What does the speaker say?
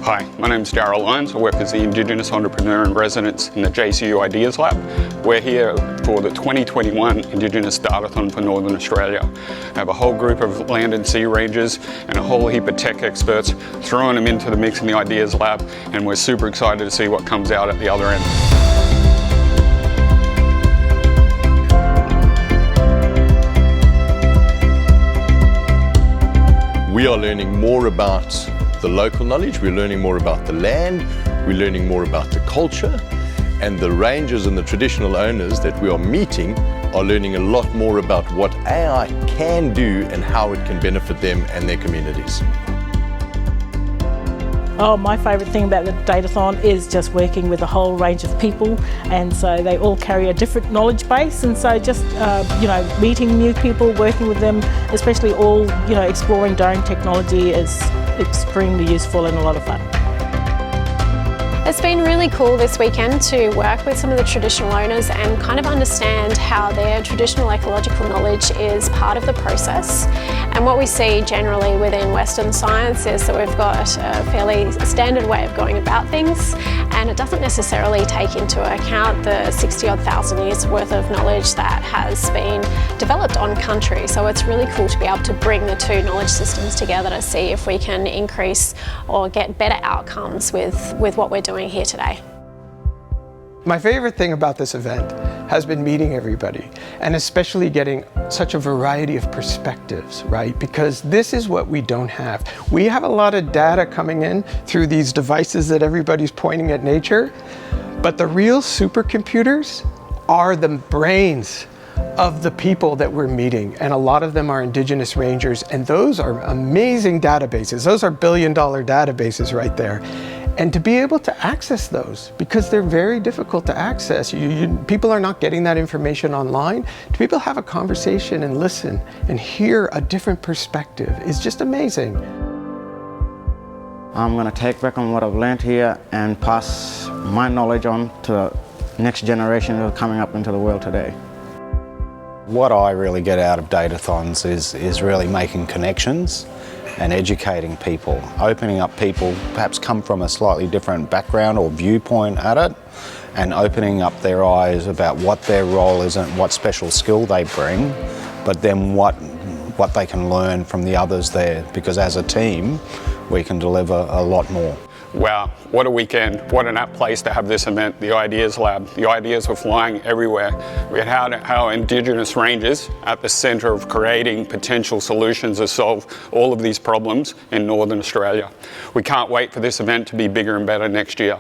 Hi, my name's Darryl Lyons. I work as the Indigenous Entrepreneur in Residence in the JCU Ideas Lab. We're here for the 2021 Indigenous Datathon for Northern Australia. I have a whole group of land and sea rangers and a whole heap of tech experts, throwing them into the mix in the Ideas Lab, and we're super excited to see what comes out at the other end. We are learning more about the local knowledge, we're learning more about the land, we're learning more about the culture, and the rangers and the traditional owners that we are meeting are learning a lot more about what AI can do and how it can benefit them and their communities. Oh, my favourite thing about the Datathon is just working with a whole range of people, and so they all carry a different knowledge base, and so just meeting new people, working with them, especially all exploring drone technology is extremely useful and a lot of fun. It's been really cool this weekend to work with some of the traditional owners and kind of understand how their traditional ecological knowledge is part of the process. And what we see generally within Western science is that we've got a fairly standard way of going about things, and it doesn't necessarily take into account the 60-odd thousand years worth of knowledge that has been developed on country. So it's really cool to be able to bring the two knowledge systems together to see if we can increase or get better outcomes with what we're doing here today. My favorite thing about this event has been meeting everybody, and especially getting such a variety of perspectives, right? Because this is what we don't have. We have a lot of data coming in through these devices that everybody's pointing at nature, but the real supercomputers are the brains of the people that we're meeting, and a lot of them are Indigenous rangers, and those are amazing databases. Those are billion-dollar databases right there. And to be able to access those, because they're very difficult to access. People are not getting that information online. To be able to have a conversation and listen and hear a different perspective is just amazing. I'm going to take back on what I've learned here and pass my knowledge on to the next generation who are coming up into the world today. What I really get out of Datathons is really making connections and educating people, opening up people, perhaps come from a slightly different background or viewpoint at it, and opening up their eyes about what their role is and what special skill they bring, but then what they can learn from the others there, because as a team, we can deliver a lot more. Wow, what a weekend. What an apt place to have this event, the Ideas Lab. The ideas were flying everywhere. We had our Indigenous rangers at the centre of creating potential solutions to solve all of these problems in Northern Australia. We can't wait for this event to be bigger and better next year.